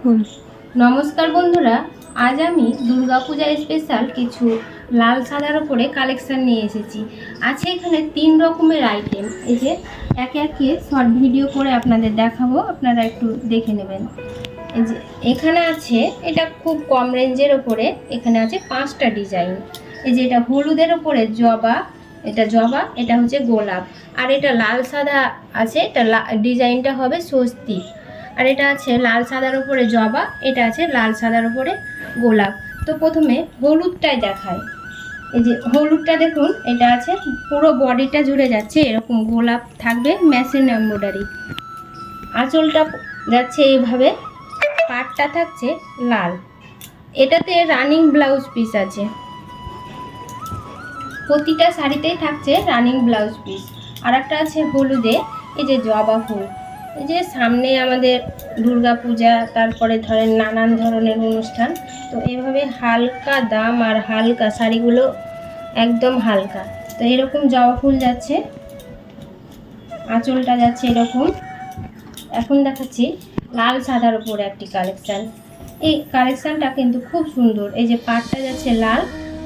नमस्कार बंधुरा आज आमी दुर्गा पूजा स्पेशल किछु लाल सादार उपरे कालेक्शन निये एसेछि। आछे एखाने तीन रकमेर आइटेम एजे एके एके शर्ट भिडियो करे आपनादेर देखाबो, आपनारा एकटु देखे नेबेन। एखाने आछे एटा खूब कम रेंजेर उपरे, एखाने आछे 5टा डिजाइन। এই যে এটা হলুদের উপরে জবা, এটা জবা, এটা হচ্ছে গোলাপ, আর এটা লাল সাদা আছে, এটা ডিজাইনটা হবে স্বস্তি। আর এটা আছে লাল সাদার উপরে জবা, এটা আছে লাল সাদার উপরে গোলাপ। তো প্রথমে হলুদটাই দেখাই। এই যে হলুদটা দেখুন, এটা আছে পুরো বডিটা জুড়ে যাচ্ছে এরকম গোলাপ থাকবে, মেশিন এমব্রয়ডারি। আঁচলটা যাচ্ছে এইভাবে, পাটটা থাকছে লাল। এটাতে রানিং ব্লাউজ পিস আছে, প্রতিটা শাড়িতেই থাকছে রানিং ব্লাউজ পিস। আর একটা আছে হলুদে, এই যে জবা ফুল। এই যে সামনে আমাদের দুর্গা পূজা, তারপরে ধরেন নানান ধরনের অনুষ্ঠান, তো এইভাবে হালকা দাম আর হালকা শাড়িগুলো একদম হালকা। তো এরকম জবা ফুল যাচ্ছে, আঁচলটা যাচ্ছে এরকম। এখন দেখাচ্ছি লাল সাদার উপরে একটি কালেকশান। এই কালেকশানটা কিন্তু খুব সুন্দর। এই যে পাটটা যাচ্ছে লাল,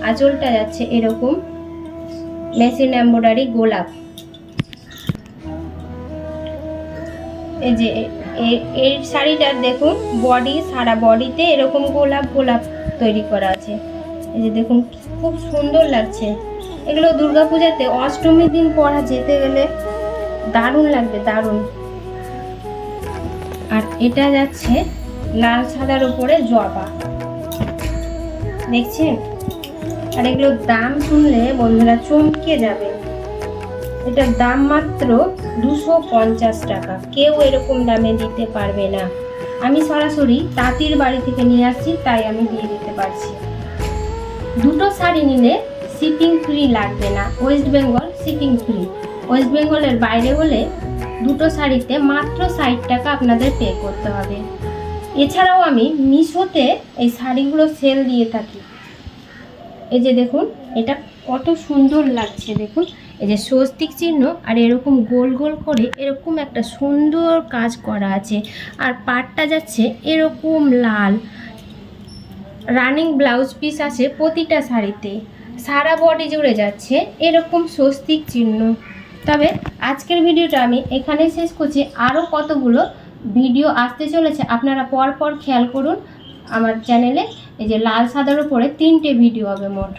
আঁচলটা যাচ্ছে এরকম মেশিন এমব্রয়ডারি গোলাপ। এই যে এই শাড়িটা দেখুন, বডি সারা বডিতে এরকম গোলাপ গোলাপ তৈরি করা আছে। এই যে দেখুন খুব সুন্দর লাগছে। এগুলো দুর্গা পূজাতে অষ্টমীর দিন পরা যেতে গেলে দারুণ লাগবে, দারুণ। আর এটা যাচ্ছে লাল সাদার উপরে জবা, দেখছেন? আর এগুলোর দাম শুনলে বন্ধুরা চমকে যাবে। এটার দাম মাত্র 250 টাকা। কেউ এরকম দামে দিতে পারবে না। আমি সরাসরি তাঁতির বাড়ি থেকে নিয়ে আসছি, তাই আমি দিয়ে দিতে পারছি। দুটো শাড়ি নিলে শিপিং ফ্রি লাগবে না, West Bengal shipping free. West বেঙ্গলের বাইরে হলে দুটো শাড়িতে মাত্র 60 টাকা আপনাদের পে করতে হবে। এছাড়াও আমি মিশোতে এই শাড়িগুলো সেল দিয়ে থাকি। এই যে দেখুন এটা কত সুন্দর লাগছে, দেখুন এই যে স্বস্তিক চিহ্ন আর এরকম গোল গোল করে এরকম একটা সুন্দর কাজ করা আছে। আর পাটটা যাচ্ছে এরকম লাল, রানিং ব্লাউজ পিস আছে প্রতিটা শাড়িতে, সারা বডি জুড়ে যাচ্ছে এরকম স্বস্তিক চিহ্ন। তবে আজকের ভিডিওটা আমি এখানেই শেষ করছি। আরও কতগুলো ভিডিও আসতে চলেছে, আপনারা পর পর খেয়াল করুন আমার চ্যানেলে। এই যে লাল সাদার উপরে 3টে ভিডিও হবে মোট।